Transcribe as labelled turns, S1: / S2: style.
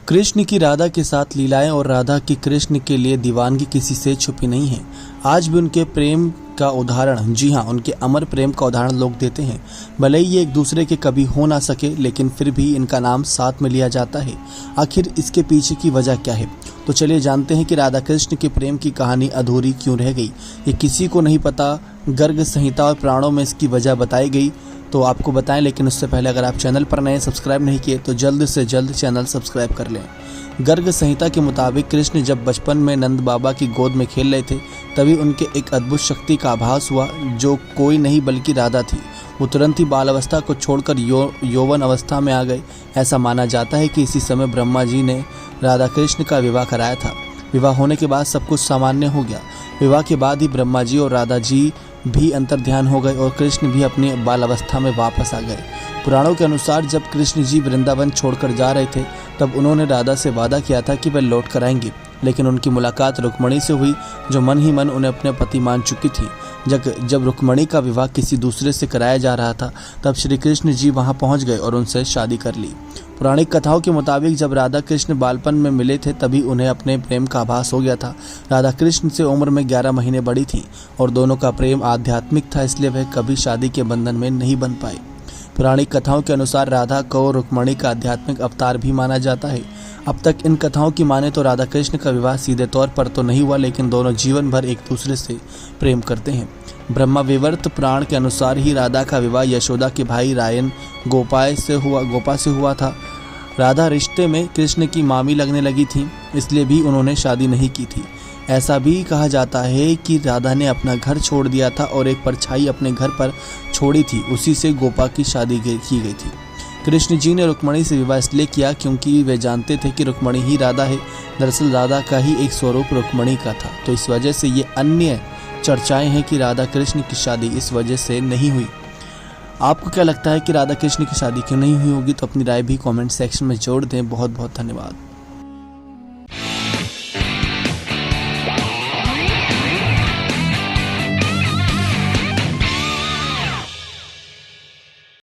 S1: कृष्ण की राधा के साथ लीलाएं और राधा की कृष्ण के लिए दीवानगी किसी से छुपी नहीं है। आज भी उनके प्रेम का उदाहरण, जी हाँ, उनके अमर प्रेम का उदाहरण लोग देते हैं। भले ही ये एक दूसरे के कभी हो ना सके, लेकिन फिर भी इनका नाम साथ में लिया जाता है। आखिर इसके पीछे की वजह क्या है? तो चलिए जानते हैं कि राधा कृष्ण के प्रेम की कहानी अधूरी क्यों रह गई। ये किसी को नहीं पता। गर्ग संहिता और पुराणों में इसकी वजह बताई गई तो आपको बताएं, लेकिन उससे पहले अगर आप चैनल पर नए सब्सक्राइब नहीं किए तो जल्द से जल्द चैनल सब्सक्राइब कर लें। गर्ग संहिता के मुताबिक कृष्ण जब बचपन में नंद बाबा की गोद में खेल रहे थे, तभी उनके एक अद्भुत शक्ति का आभास हुआ, जो कोई नहीं बल्कि राधा थी। वो तुरंत ही बाल अवस्था को छोड़कर यौवन अवस्था में आ गए। ऐसा माना जाता है कि इसी समय ब्रह्मा जी ने राधा कृष्ण का विवाह कराया था। विवाह होने के बाद सब कुछ सामान्य हो गया। विवाह के बाद ही ब्रह्मा जी और राधा जी भी अंतर्ध्यान हो गए और कृष्ण भी अपनी बाल अवस्था में वापस आ गए। पुराणों के अनुसार जब कृष्ण जी वृंदावन छोड़कर जा रहे थे, तब उन्होंने राधा से वादा किया था कि वे लौट कर आएंगे, लेकिन उनकी मुलाकात रुक्मणी से हुई, जो मन ही मन उन्हें अपने पति मान चुकी थी। जब रुक्मणी का विवाह किसी दूसरे से कराया जा रहा था, तब श्री कृष्ण जी वहां पहुंच गए और उनसे शादी कर ली। पौराणिक कथाओं के मुताबिक जब राधा कृष्ण बालपन में मिले थे, तभी उन्हें अपने प्रेम का आभास हो गया था। राधा कृष्ण से उम्र में 11 महीने बड़ी थी और दोनों का प्रेम आध्यात्मिक था, इसलिए वह कभी शादी के बंधन में नहीं बन पाए। पौराणिक कथाओं के अनुसार राधा को रुक्मणी का आध्यात्मिक अवतार भी माना जाता है। अब तक इन कथाओं की माने तो राधा कृष्ण का विवाह सीधे तौर पर तो नहीं हुआ, लेकिन दोनों जीवन भर एक दूसरे से प्रेम करते हैं। ब्रह्मा विवर्त पुराण के अनुसार ही राधा का विवाह यशोदा के भाई रायन गोपा से हुआ था। राधा रिश्ते में कृष्ण की मामी लगने लगी थी, इसलिए भी उन्होंने शादी नहीं की थी। ऐसा भी कहा जाता है कि राधा ने अपना घर छोड़ दिया था और एक परछाई अपने घर पर छोड़ी थी, उसी से गोपा की शादी की गई थी। कृष्ण जी ने रुक्मणी से विवाह इसलिए किया क्योंकि वे जानते थे कि रुक्मणी ही राधा है। दरअसल राधा का ही एक स्वरूप रुक्मणी का था, तो इस वजह से ये अन्य चर्चाएं हैं कि राधा कृष्ण की शादी इस वजह से नहीं हुई। आपको क्या लगता है कि राधा कृष्ण की शादी क्यों नहीं हुई होगी? तो अपनी राय भी कमेंट सेक्शन में जोड़ दें। बहुत बहुत धन्यवाद।